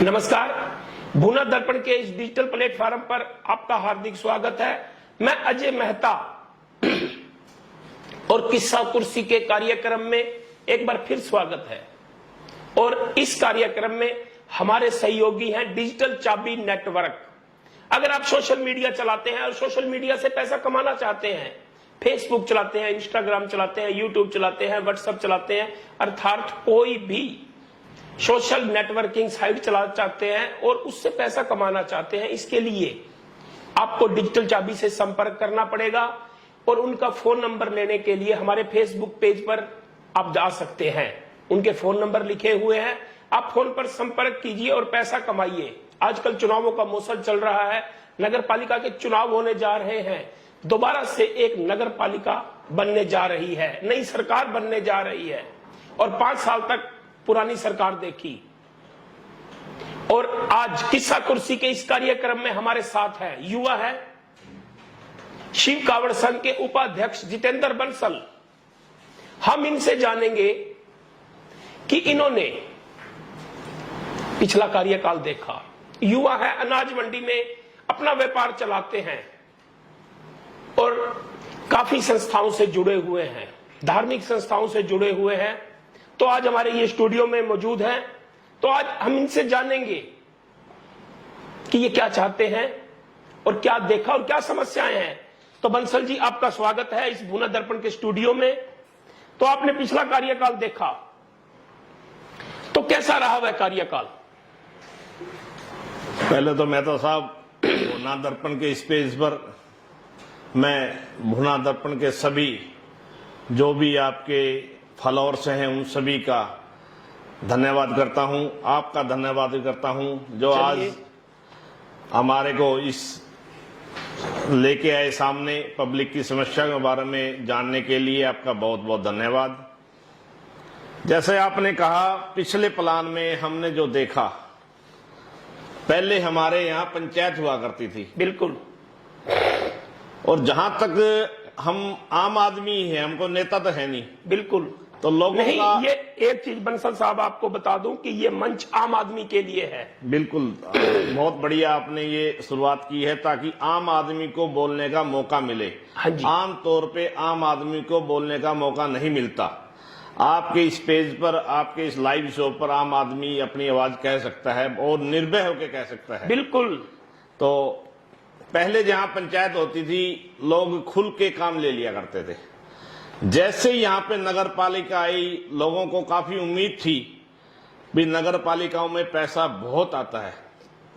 नमस्कार, भूना दर्पण के इस डिजिटल प्लेटफॉर्म पर आपका हार्दिक स्वागत है। मैं अजय मेहता और किस्सा कुर्सी के कार्यक्रम में एक बार फिर स्वागत है। और इस कार्यक्रम में हमारे सहयोगी हैं डिजिटल चाबी नेटवर्क। अगर आप सोशल मीडिया चलाते हैं और सोशल मीडिया से पैसा कमाना चाहते हैं, फेसबुक चलाते हैं, इंस्टाग्राम चलाते हैं, यूट्यूब चलाते हैं, व्हाट्सएप चलाते हैं, अर्थात कोई भी सोशल नेटवर्किंग साइट चला चाहते हैं और उससे पैसा कमाना चाहते हैं, इसके लिए आपको डिजिटल चाबी से संपर्क करना पड़ेगा। और उनका फोन नंबर लेने के लिए हमारे फेसबुक पेज पर आप जा सकते हैं। उनके फोन नंबर लिखे हुए हैं, आप फोन पर संपर्क कीजिए और पैसा कमाइए। आजकल चुनावों का मौसम चल रहा है, नगर पालिका के चुनाव होने जा रहे हैं। दोबारा से एक नगर पालिका बनने जा रही है, नई सरकार बनने जा रही है और 5 साल तक पुरानी सरकार देखी। और आज किस्सा कुर्सी के इस कार्यक्रम में हमारे साथ है युवा है शिव कावड़ संघ के उपाध्यक्ष जितेंद्र बंसल। हम इनसे जानेंगे कि इन्होंने पिछला कार्यकाल देखा। युवा है, अनाज मंडी में अपना व्यापार चलाते हैं और काफी संस्थाओं से जुड़े हुए हैं, धार्मिक संस्थाओं से जुड़े हुए हैं। तो आज हमारे ये स्टूडियो में मौजूद हैं। तो आज हम इनसे जानेंगे कि ये क्या चाहते हैं और क्या देखा और क्या समस्याएं हैं। तो बंसल जी, आपका स्वागत है इस भूना दर्पण के स्टूडियो में। तो आपने पिछला कार्यकाल देखा, तो कैसा रहा वह कार्यकाल? पहले तो मेहता साहब, भूना दर्पण के इस पेज पर मैं भूना दर्पण के सभी जो भी आपके फॉलोअर्स हैं उन सभी का धन्यवाद करता हूं। आपका धन्यवाद करता हूं जो आज हमारे को इस लेके आए सामने पब्लिक की समस्या के बारे में जानने के लिए। आपका बहुत बहुत धन्यवाद। जैसे आपने कहा, पिछले प्लान में हमने जो देखा, पहले हमारे यहाँ पंचायत हुआ करती थी। बिल्कुल। और जहां तक हम आम आदमी हैं, हमको नेता तो है नहीं। बिल्कुल। तो लोगों नहीं, का ये एक चीज बंसल साहब आपको बता दूं कि ये मंच आम आदमी के लिए है। बिल्कुल, बहुत बढ़िया आपने ये शुरुआत की है ताकि आम आदमी को बोलने का मौका मिले। हाँ जी। आम तौर पे आम आदमी को बोलने का मौका नहीं मिलता। आपके इस पेज पर, आपके इस लाइव शो पर आम आदमी अपनी आवाज कह सकता है और निर्भय होकर कह सकता है। बिल्कुल। तो पहले जहां पंचायत होती थी, लोग खुल के काम ले लिया करते थे। जैसे यहाँ पे नगर पालिका आई, लोगों को काफी उम्मीद थी भी नगर पालिकाओं में पैसा बहुत आता है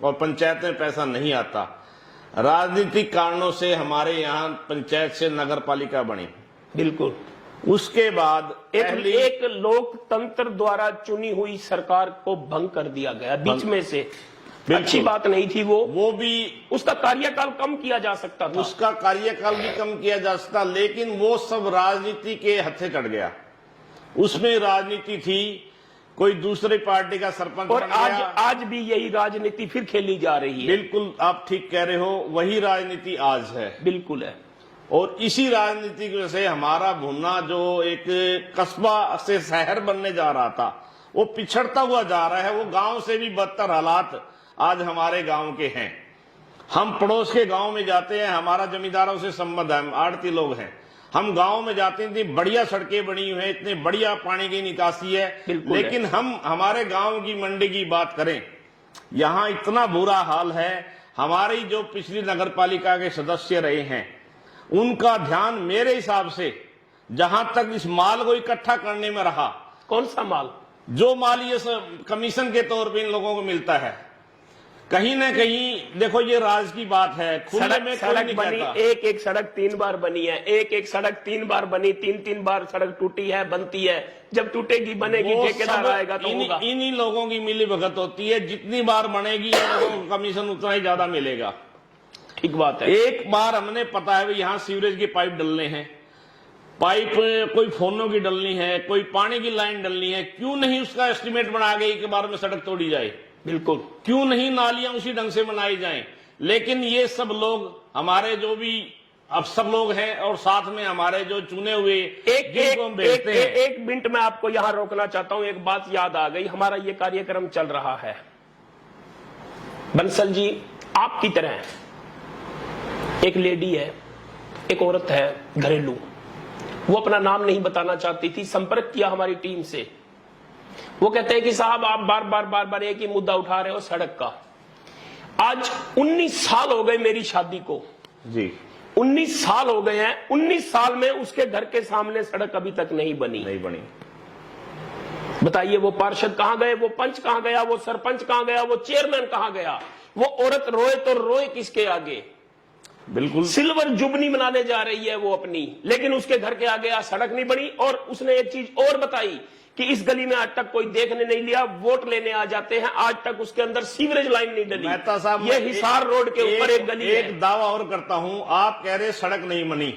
और पंचायत में पैसा नहीं आता। राजनीतिक कारणों से हमारे यहाँ पंचायत से नगर पालिका बनी। बिल्कुल। उसके बाद एक लोकतंत्र द्वारा चुनी हुई सरकार को भंग कर दिया गया बीच में से। अच्छी बात नहीं थी वो भी। उसका कार्यकाल कम किया जा सकता था। उसका कार्यकाल भी कम किया जा सकता, लेकिन वो सब राजनीति के हत्थे चढ़ गया। उसमें राजनीति थी, कोई दूसरी पार्टी का सरपंच और आज भी यही राजनीति फिर खेली जा रही है। बिल्कुल, आप ठीक कह रहे हो, वही राजनीति आज है। बिल्कुल है। और इसी राजनीति की वजह से हमारा भूना जो एक कस्बा से शहर बनने जा रहा था, वो पिछड़ता हुआ जा रहा है। वो गांव से भी बदतर हालात आज हमारे गांव के हैं। हम पड़ोस के गांव में जाते हैं, हमारा जमींदारों से संबंध है, हम आड़ती लोग हैं। हम गांव में जाते हैं, इतनी बढ़िया सड़कें बनी हुई हैं, इतने बढ़िया पानी की निकासी है, लेकिन हम हमारे गांव की मंडी की बात करें, यहाँ इतना बुरा हाल है। हमारी जो पिछली नगर पालिका के सदस्य रहे हैं, उनका ध्यान मेरे हिसाब से जहां तक इस माल को इकट्ठा करने में रहा। कौन सा माल? जो माल ये कमीशन के तौर पे इन लोगों को मिलता है, कहीं न कहीं देखो ये राज की बात है। खुले में सड़क बनी, एक सड़क 3 बार बनी है, एक सड़क 3 बार बनी, 3 बार सड़क टूटी है, बनती है। जब टूटेगी बनेगी, ठेकेदार आएगा तो होगा। इन्हीं लोगों की मिली भगत होती है। जितनी बार बनेगी लोगों को कमीशन उतना ही ज्यादा मिलेगा। ठीक बात है। एक बार हमने पता है यहाँ सीवरेज की पाइप डलने हैं, पाइप कोई फोनों की डलनी है, कोई पानी की लाइन डलनी है, क्यों नहीं उसका एस्टिमेट बना के एक बार में सड़क तोड़ी जाए? बिल्कुल। क्यों नहीं नालियां उसी ढंग से बनाई जाएं? लेकिन ये सब लोग, हमारे जो भी अब सब लोग हैं और साथ में हमारे जो चुने हुए एक मिनट में आपको यहां रोकना चाहता हूं। एक बात याद आ गई, हमारा ये कार्यक्रम चल रहा है बंसल जी, आपकी तरह एक लेडी है, एक औरत है घरेलू, वो अपना नाम नहीं बताना चाहती थी, संपर्क किया हमारी टीम से। वो कहते हैं कि साहब आप बार बार एक ही मुद्दा उठा रहे हो सड़क का। आज 19 साल हो गए मेरी शादी को जी, 19 साल हो गए हैं। 19 साल में उसके घर के सामने सड़क अभी तक नहीं बनी। बताइए वो पार्षद कहां गए, वो पंच कहां गया, वो सरपंच कहां गया, वो चेयरमैन कहां गया? वो औरत रोए तो रोए किसके आगे? बिल्कुल सिल्वर जुबनी मनाने जा रही है वो अपनी, लेकिन उसके घर के आगे आज सड़क नहीं बनी। और उसने एक चीज और बताई कि इस गली में आज तक कोई देखने नहीं लिया, वोट लेने आ जाते हैं, आज तक उसके अंदर सीवरेज लाइन नहीं डली। मेहता साहब, ये हिसार रोड के ऊपर एक गली है। एक दावा और करता हूं, आप कह रहे सड़क नहीं बनी,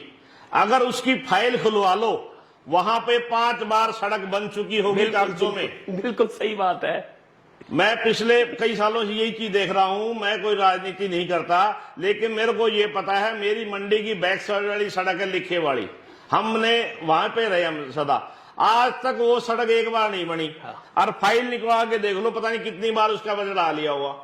अगर उसकी फाइल खुलवा लो, वहां पे 5 बार सड़क बन चुकी होगी कागजों में। बिल्कुल सही बात है। मैं पिछले कई सालों से यही चीज देख रहा हूं, मैं कोई राजनीति नहीं करता, लेकिन मेरे को ये पता है मेरी मंडी की बैक साइड वाली सड़क है लिखे वाली, हमने वहां पे रहे हम सदा, आज तक वो सड़क एक बार नहीं बनी। और फाइल निकलवा के देख लो, पता नहीं कितनी बार उसका बजट आ लिया हुआ।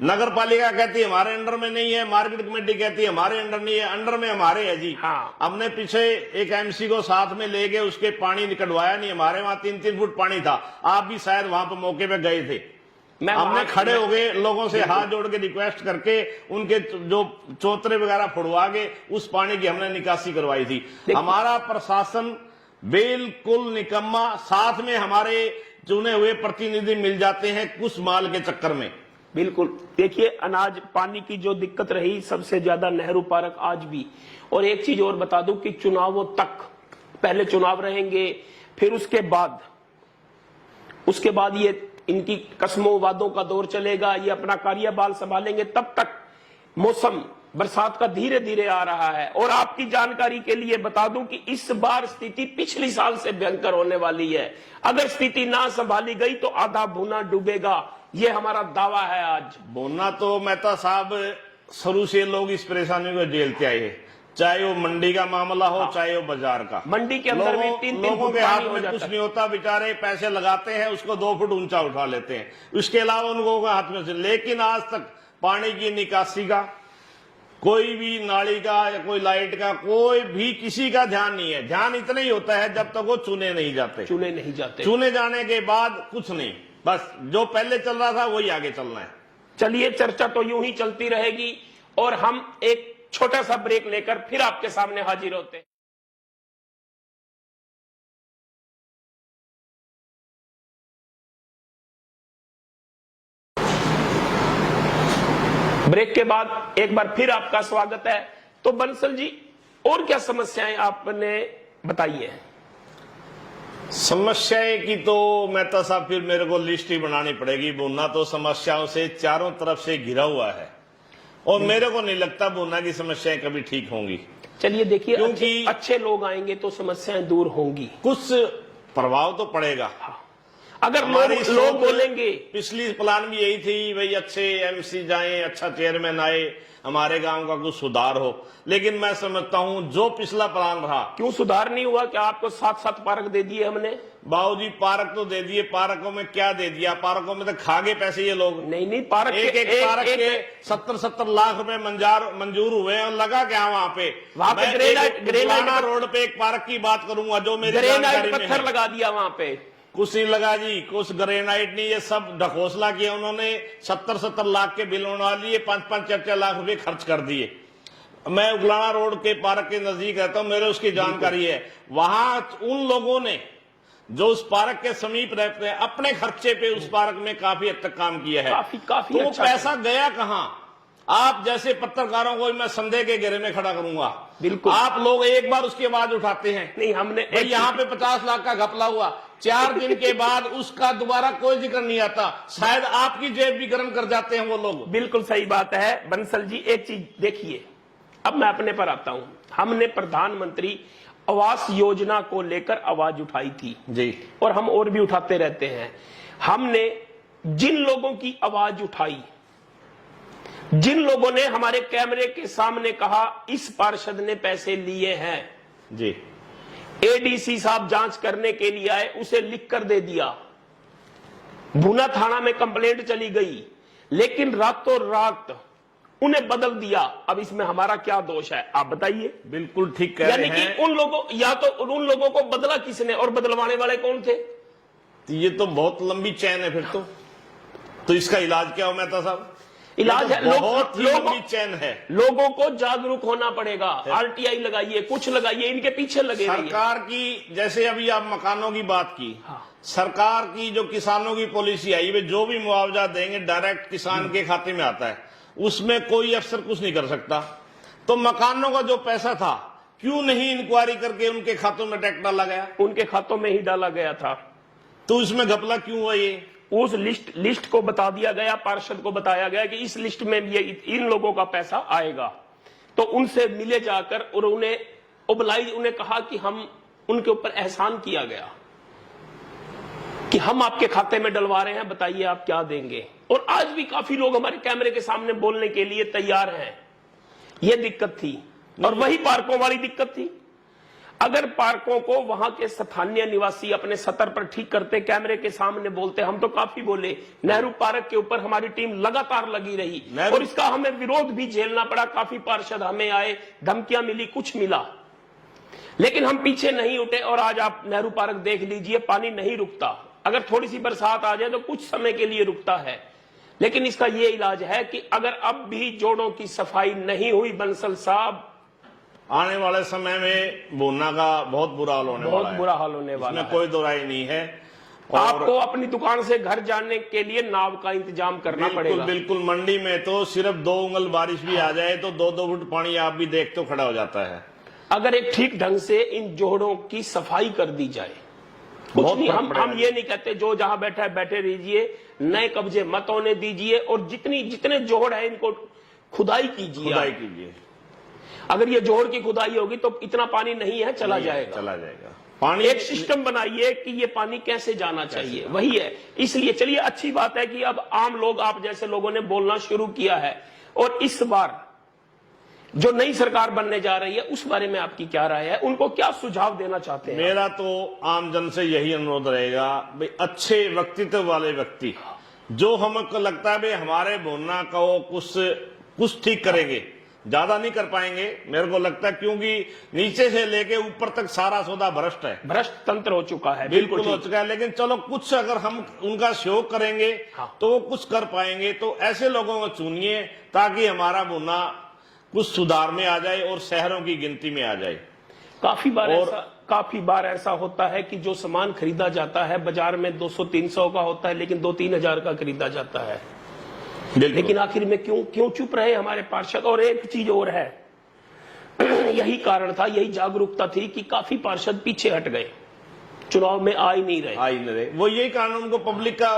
नगर पालिका कहती है हमारे अंडर में नहीं है, मार्केट कमेटी कहती है हमारे अंडर नहीं है, अंडर में हमारे है जी। हाँ। हमने पीछे एक एमसी को साथ में ले गए, उसके पानी निकलवाया नहीं, हमारे वहां 3-3 फुट पानी था, आप भी शायद वहां पर मौके पे गए थे। हमने खड़े हो गए, लोगों से हाथ जोड़ के रिक्वेस्ट करके उनके जो चौतरे वगैरह फुड़वा के उस पानी की हमने निकासी करवाई थी। हमारा प्रशासन बिल्कुल निकम्मा, साथ में हमारे चुने हुए प्रतिनिधि मिल जाते हैं कुछ माल के चक्कर में। बिल्कुल, देखिए अनाज पानी की जो दिक्कत रही सबसे ज्यादा नेहरू पार्क आज भी। और एक चीज और बता दूं कि चुनावों तक, पहले चुनाव रहेंगे, फिर उसके बाद ये इनकी कस्मों वादों का दौर चलेगा, ये अपना कार्यभार संभालेंगे, तब तक मौसम बरसात का धीरे धीरे आ रहा है। और आपकी जानकारी के लिए बता दूं कि इस बार स्थिति पिछली साल से भयंकर होने वाली है। अगर स्थिति ना संभाली गई तो आधा भुना डूबेगा, ये हमारा दावा है। आज बोलना तो मेहता साहब, शुरू से लोग इस परेशानी को झेलते आए हैं, चाहे वो मंडी का मामला हो, चाहे वो बाजार का। मंडी के अंदर भी 3-3 लोगों फुट के हाथ पानी हो में जाता कुछ नहीं होता, बेचारे पैसे लगाते हैं, उसको 2 फुट ऊंचा उठा लेते हैं, उसके अलावा उन लोगों के हाथ में से। लेकिन आज तक पानी की निकासी का, कोई भी नाली का या कोई लाइट का, कोई भी किसी का ध्यान नहीं है। ध्यान इतना ही होता है जब तक वो चुने नहीं जाते। चुने जाने के बाद कुछ नहीं, बस जो पहले चल रहा था वही आगे चलना है। चलिए, चर्चा तो यूं ही चलती रहेगी और हम एक छोटा सा ब्रेक लेकर फिर आपके सामने हाजिर होते हैं। ब्रेक के बाद एक बार फिर आपका स्वागत है। तो बंसल जी, और क्या समस्याएं आपने बताई है? समस्याएं की तो मेहता साहब फिर मेरे को लिस्ट ही बनानी पड़ेगी। बोलना तो समस्याओं से चारों तरफ से घिरा हुआ है और मेरे को नहीं लगता बोलना की समस्याएं कभी ठीक होंगी। चलिए देखिए, क्योंकि अच्छे लोग आएंगे तो समस्याएं दूर होंगी, कुछ प्रभाव तो पड़ेगा। अगर लोग बोलेंगे। पिछली प्लान भी यही थी, भाई अच्छे एमसी जाएं, अच्छा चेयरमैन आए, हमारे गांव का कुछ सुधार हो। लेकिन मैं समझता हूं जो पिछला प्लान रहा, क्यों सुधार नहीं हुआ? क्या आपको 7-7 पार्क दे दिए हमने? बाबूजी पार्क तो दे दिए, पार्कों में क्या दे दिया? पार्कों में तो खा गए पैसे ये लोग। नहीं, पार्क एक पार्क के 70-70 लाख रुपए मंजूर हुए और लगा क्या वहां पे? ग्रेनाइट रोड पे एक पार्क की बात करूंगा जो मेरी जानकारी में पत्थर लगा दिया वहां पे। कुछ नहीं लगा जी, कुछ ग्रेनाइट नहीं, ये सब ढकोसला किया उन्होंने। 70-70 लाख के बिल बनवा लिए, 5-5-4 लाख रुपए खर्च कर दिए। मैं उगलाना रोड के पार्क के नजदीक रहता हूं, मेरे उसकी जानकारी है। वहां उन लोगों ने जो उस पार्क के समीप रहते हैं अपने खर्चे पे उस पार्क में काफी हद तक काम किया है। काफी तो अच्छा पैसा गया कहां? आप जैसे पत्रकारों को मैं संदेह के घेरे में खड़ा करूंगा। बिल्कुल, आप लोग एक बार उसकी आवाज उठाते हैं, नहीं हमने यहाँ पे 50 लाख का घपला हुआ, 4 दिन के बाद उसका दोबारा कोई जिक्र नहीं आता। शायद आपकी जेब भी गर्म कर जाते हैं वो लोग। बिल्कुल सही बात है बंसल जी। एक चीज देखिए, अब मैं अपने पर आता हूं। हमने प्रधानमंत्री आवास योजना को लेकर आवाज उठाई थी जी, और हम और भी उठाते रहते हैं। हमने जिन लोगों की आवाज उठाई, जिन लोगों ने हमारे कैमरे के सामने कहा इस पार्षद ने पैसे लिए हैं जी, एडीसी साहब जांच करने के लिए आए, उसे लिख कर दे दिया। भूना थाना में कंप्लेंट चली गई। लेकिन रातों रात उन्हें बदल दिया। अब इसमें हमारा क्या दोष है, आप बताइए। बिल्कुल ठीक कह रहे यानी हैं। कि उन लोगों, या तो उन लोगों को बदला किसने और बदलवाने वाले कौन थे? तो ये तो बहुत लंबी चैन है फिर तो इसका इलाज क्या हो मेहता साहब? इलाज है, बहुत ही लंबी चैन है। लोगों को जागरूक होना पड़ेगा। आरटीआई लगाइए, कुछ लगाइए, इनके पीछे लगे रहिए। सरकार की, जैसे अभी आप मकानों की बात की, हाँ। सरकार की जो किसानों की पॉलिसी आई, वे जो भी मुआवजा देंगे डायरेक्ट किसान के खाते में आता है, उसमें कोई अफसर कुछ नहीं कर सकता। तो मकानों का जो पैसा था क्यों नहीं इंक्वायरी करके उनके खातों में डायरेक्ट डाला गया? उनके खातों में ही डाला गया था। तो इसमें घपला क्यों हुआ? ये उस लिस्ट को बता दिया गया, पार्षद को बताया गया कि इस लिस्ट में ये इन लोगों का पैसा आएगा। तो उनसे मिले जाकर और उन्हें उबलाई, उन्हें कहा कि हम, उनके ऊपर एहसान किया गया कि हम आपके खाते में डलवा रहे हैं, बताइए आप क्या देंगे। और आज भी काफी लोग हमारे कैमरे के सामने बोलने के लिए तैयार हैं। यह दिक्कत थी और वही पार्कों वाली दिक्कत थी। अगर पार्कों को वहां के स्थानीय निवासी अपने सतर पर ठीक करते, कैमरे के सामने बोलते, हम तो काफी बोले, नेहरू पार्क के ऊपर हमारी टीम लगातार लगी रही और इसका हमें विरोध भी झेलना पड़ा। काफी पार्षद हमें आए, धमकियां मिली, कुछ मिला, लेकिन हम पीछे नहीं उठे। और आज आप नेहरू पार्क देख लीजिए, पानी नहीं रुकता। अगर थोड़ी सी बरसात आ जाए तो कुछ समय के लिए रुकता है, लेकिन इसका यह इलाज है कि अगर अब भी जोड़ों की सफाई नहीं हुई बंसल साहब, आने वाले समय में बोना का बहुत बुरा हाल होने वाला है। बहुत बुरा हाल होने वाला है, कोई दो राय नहीं है। और आपको अपनी दुकान से घर जाने के लिए नाव का इंतजाम करना पड़ेगा। बिल्कुल, मंडी में तो सिर्फ 2 उंगल बारिश भी आ जाए तो 2-2 फुट पानी आप भी देख तो खड़ा हो जाता है। अगर एक ठीक ढंग से इन जोड़ों की सफाई कर दी जाए, कुछ नहीं, हम ये नहीं कहते जो जहां बैठा है बैठे रहिए, नए कब्जे मत होने दीजिए और जितने जोड़ है इनको खुदाई कीजिए। अगर ये जोड़ की खुदाई होगी तो इतना पानी नहीं है, चला जाएगा। पानी एक सिस्टम बनाइए कि ये पानी कैसे जाना चाहिए, वही है। इसलिए चलिए, अच्छी बात है कि अब आम लोग, आप जैसे लोगों ने बोलना शुरू किया है। और इस बार जो नई सरकार बनने जा रही है उस बारे में आपकी क्या राय है, उनको क्या सुझाव देना चाहते हैं? मेरा तो आम जन से यही अनुरोध रहेगा, भाई अच्छे व्यक्तित्व वाले व्यक्ति जो हमको लगता है भाई हमारे बोलना को कुछ ठीक करेंगे, ज्यादा नहीं कर पाएंगे मेरे को लगता है, क्योंकि नीचे से लेके ऊपर तक सारा सौदा भ्रष्ट है, भ्रष्ट तंत्र हो चुका है। बिल्कुल हो चुका है। लेकिन चलो कुछ अगर हम उनका सहयोग करेंगे तो वो कुछ कर पाएंगे। तो ऐसे लोगों को चुनिए ताकि हमारा बोलना कुछ सुधार में आ जाए और शहरों की गिनती में आ जाए। काफी बार ऐसा होता है कि जो सामान खरीदा जाता है बाजार में 200-300 का होता है, लेकिन 2-3 हजार का खरीदा जाता है। लेकिन आखिर में क्यों चुप रहे हमारे पार्षद? और एक चीज और है, यही कारण था, यही जागरूकता थी कि काफी पार्षद पीछे हट गए, चुनाव में आ ही नहीं रहे। वो यही कारण, उनको पब्लिक का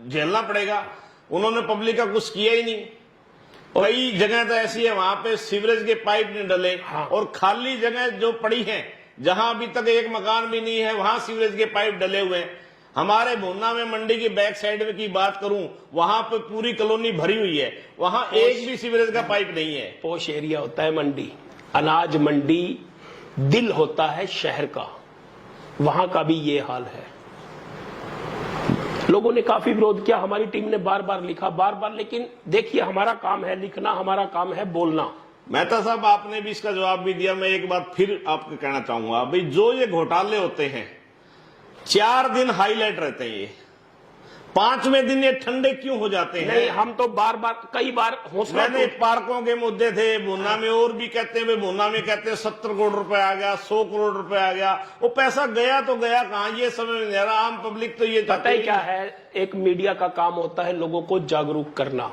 झेलना पड़ेगा। उन्होंने पब्लिक का कुछ किया ही नहीं। कई जगह तो ऐसी है वहां पे सीवरेज के पाइप नहीं डले। और खाली जगह जो पड़ी है, जहां अभी तक एक मकान भी नहीं है, वहां सीवरेज के पाइप डले हुए हैं। हमारे भुन्ना में मंडी की बैक साइड में की बात करूं, वहां पे पूरी कॉलोनी भरी हुई है, वहां एक भी सीवरेज का पाइप नहीं है। पोश एरिया होता है मंडी, अनाज मंडी दिल होता है शहर का, वहां का भी ये हाल है। लोगों ने काफी विरोध किया, हमारी टीम ने बार बार लिखा, लेकिन देखिए, हमारा काम है लिखना, हमारा काम है बोलना। मेहता साहब, आपने भी इसका जवाब भी दिया। मैं एक बात फिर आपको कहना चाहूंगा, भाई जो ये घोटाले होते हैं 4 दिन हाईलाइट रहते हैं, ये 5वें दिन ये ठंडे क्यों हो जाते हैं? नहीं, हम तो कई बार हौसला, मैंने पार्कों के मुद्दे थे, भुन्ना में और भी कहते हैं, भुन्ना में कहते हैं 70 करोड़ रुपए आ गया, 100 करोड़ रुपए आ गया। वो पैसा गया तो गया कहां, ये समझ में नहीं आ रहा। आम पब्लिक तो ये पता ही क्या है, एक मीडिया का काम होता है लोगों को जागरूक करना,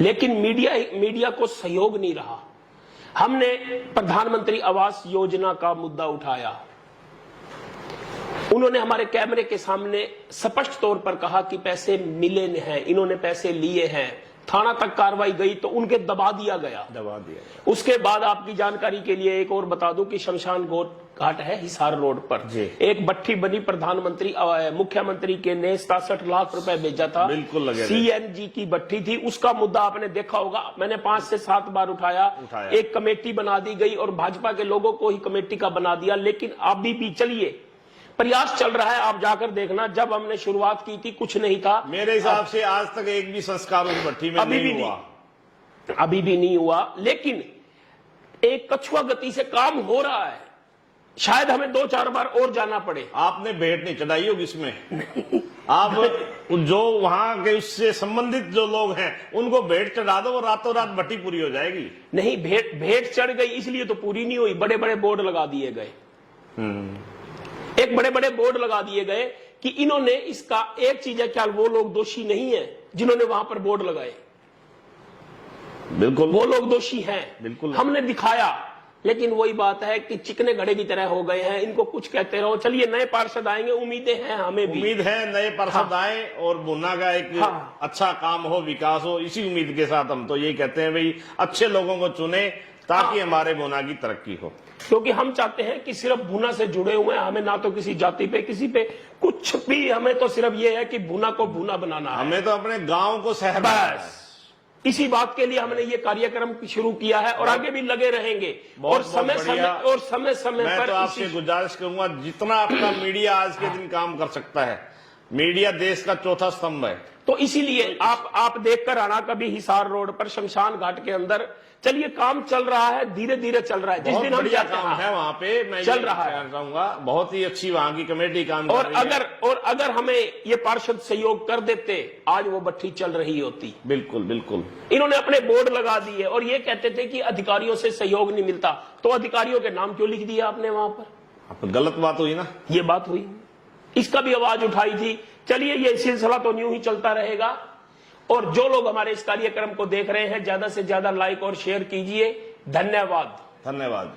लेकिन मीडिया को सहयोग नहीं रहा। हमने प्रधानमंत्री आवास योजना का मुद्दा उठाया, उन्होंने हमारे कैमरे के सामने स्पष्ट तौर पर कहा कि पैसे मिले हैं, इन्होंने पैसे लिए हैं। थाना तक कार्रवाई गई तो उनके दबा दिया गया। उसके बाद आपकी जानकारी के लिए एक और बता दूं कि शमशान घाट है हिसार रोड पर, एक भट्ठी बनी, मुख्यमंत्री के ने 67 लाख रुपए भेजा था, बिल्कुल CNG की भट्ठी थी। उसका मुद्दा आपने देखा होगा, मैंने 5 से 7 बार उठाया। एक कमेटी बना दी गई और भाजपा के लोगों को ही कमेटी का बना दिया। लेकिन अभी भी चलिए, प्रयास चल रहा है, आप जाकर देखना। जब हमने शुरुआत की थी कुछ नहीं था। मेरे हिसाब से आज तक एक भी संस्कार उस भट्टी में अभी नहीं भी हुआ। अभी भी नहीं हुआ, लेकिन एक कछुआ गति से काम हो रहा है। शायद हमें 2-4 बार और जाना पड़े। आपने भेंट नहीं चढ़ाई होगी इसमें। आप जो वहां के उससे संबंधित जो लोग हैं उनको भेंट चढ़ा दो, वो रातों रात भट्टी पूरी हो जाएगी। नहीं, भेंट चढ़ गई इसलिए तो पूरी नहीं हुई। बड़े बड़े बोर्ड लगा दिए गए, एक बड़े बड़े बोर्ड लगा दिए गए कि इन्होंने इसका, एक चीज है क्या, वो लोग दोषी नहीं है जिन्होंने वहां पर बोर्ड लगाए। बिल्कुल वो लोग दोषी हैं, बिल्कुल। हमने दिखाया, लेकिन वही बात है कि चिकने घड़े की तरह हो गए हैं। इनको कुछ कहते रहो। चलिए, नए पार्षद आएंगे, उम्मीदें हैं हमें भी। उम्मीद है नए पार्षद आए और भुन्ना का एक अच्छा काम हो, विकास हो। इसी उम्मीद के साथ हम तो यही कहते हैं भाई अच्छे लोगों को चुने ताकि हमारे भुना की तरक्की हो। क्योंकि हम चाहते हैं कि सिर्फ भुना से जुड़े हुए हैं, हमें ना तो किसी जाति पे, किसी पे कुछ भी, हमें तो सिर्फ ये है कि भुना को भुना बनाना है। हमें तो अपने गांव को शहर बनाना है। इसी बात के लिए हमने ये कार्यक्रम शुरू किया है और आगे भी लगे रहेंगे। और समय समय मैं पर तो आपसे गुजारिश करूंगा, जितना आपका मीडिया आज के दिन काम कर सकता है, मीडिया देश का चौथा स्तंभ है, तो इसीलिए आप देखकर आना कभी हिसार रोड पर शमशान घाट के अंदर। चलिए, काम चल रहा है, धीरे धीरे चल रहा है। जिस दिन हम बढ़िया काम है वहां पे, मैं चल रहा है, कहूंगा बहुत ही अच्छी वहां की कमेटी काम और कर रही है। अगर हमें ये पार्षद सहयोग कर देते, आज वो भट्टी चल रही होती। बिल्कुल बिल्कुल। इन्होंने अपने बोर्ड लगा दिए और ये कहते थे कि अधिकारियों से सहयोग नहीं मिलता, तो अधिकारियों के नाम क्यों लिख दिया आपने वहां पर? गलत बात हुई ना, ये बात हुई, इसका भी आवाज उठाई थी। चलिए, ये सिलसिला तो यूं ही चलता रहेगा। और जो लोग हमारे इस कार्यक्रम को देख रहे हैं, ज्यादा से ज्यादा लाइक और शेयर कीजिए। धन्यवाद। धन्यवाद।